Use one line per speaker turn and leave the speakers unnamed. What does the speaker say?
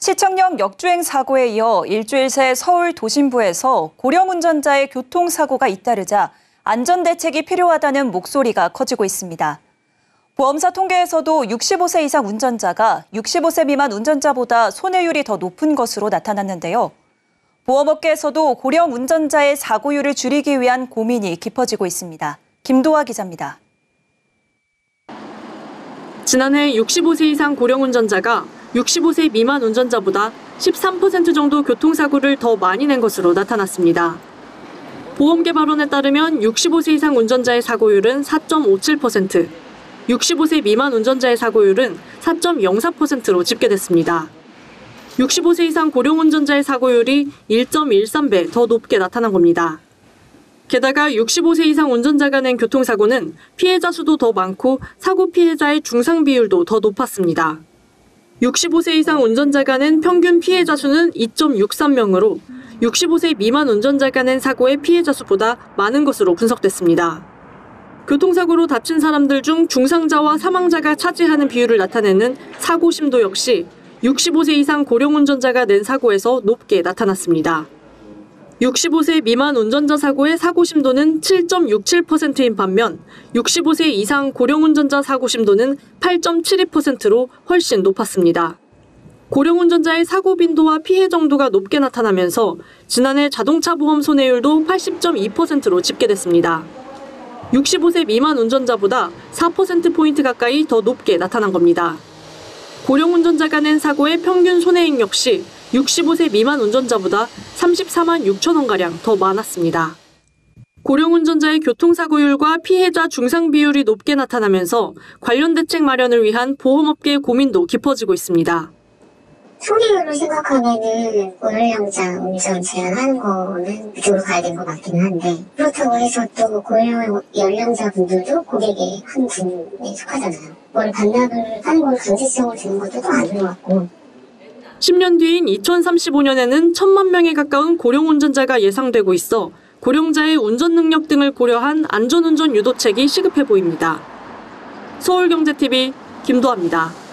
시청역 역주행 사고에 이어 일주일 새 서울 도심부에서 고령 운전자의 교통사고가 잇따르자 안전대책이 필요하다는 목소리가 커지고 있습니다. 보험사 통계에서도 65세 이상 운전자가 65세 미만 운전자보다 손해율이 더 높은 것으로 나타났는데요. 보험업계에서도 고령 운전자의 사고율을 줄이기 위한 고민이 깊어지고 있습니다. 김도아 기자입니다.
지난해 65세 이상 고령 운전자가 65세 미만 운전자보다 13% 정도 교통사고를 더 많이 낸 것으로 나타났습니다. 보험계 발언에 따르면 65세 이상 운전자의 사고율은 4.57%, 65세 미만 운전자의 사고율은 4.04%로 집계됐습니다. 65세 이상 고령 운전자의 사고율이 1.13배 더 높게 나타난 겁니다. 게다가 65세 이상 운전자가 낸 교통사고는 피해자 수도 더 많고 사고 피해자의 중상 비율도 더 높았습니다. 65세 이상 운전자가 낸 평균 피해자 수는 2.63명으로 65세 미만 운전자가 낸 사고의 피해자 수보다 많은 것으로 분석됐습니다. 교통사고로 다친 사람들 중 중상자와 사망자가 차지하는 비율을 나타내는 사고 심도 역시 65세 이상 고령 운전자가 낸 사고에서 높게 나타났습니다. 65세 미만 운전자 사고의 사고 심도는 7.67%인 반면 65세 이상 고령 운전자 사고 심도는 8.72%로 훨씬 높았습니다. 고령 운전자의 사고 빈도와 피해 정도가 높게 나타나면서 지난해 자동차 보험 손해율도 80.2%로 집계됐습니다. 65세 미만 운전자보다 4%포인트 가까이 더 높게 나타난 겁니다. 고령 운전자가 낸 사고의 평균 손해액 역시 65세 미만 운전자보다 34만 6천 원가량 더 많았습니다. 고령 운전자의 교통사고율과 피해자 중상 비율이 높게 나타나면서 관련 대책 마련을 위한 보험업계의 고민도 깊어지고 있습니다.
손해율로 생각하면은 고연령자 운전 제한하는 거는 그쪽으로 가야 되는 것 같기는 한데, 그렇다고 해서 또 고연령자분들도 고객의 한 분에 속하잖아요. 뭘 반납을 하는 걸 강제성을 주는 것도 또 아닌 것 같고.
10년 뒤인 2035년에는 1,000만 명에 가까운 고령 운전자가 예상되고 있어 고령자의 운전 능력 등을 고려한 안전운전 유도책이 시급해 보입니다. 서울경제TV 김도아입니다.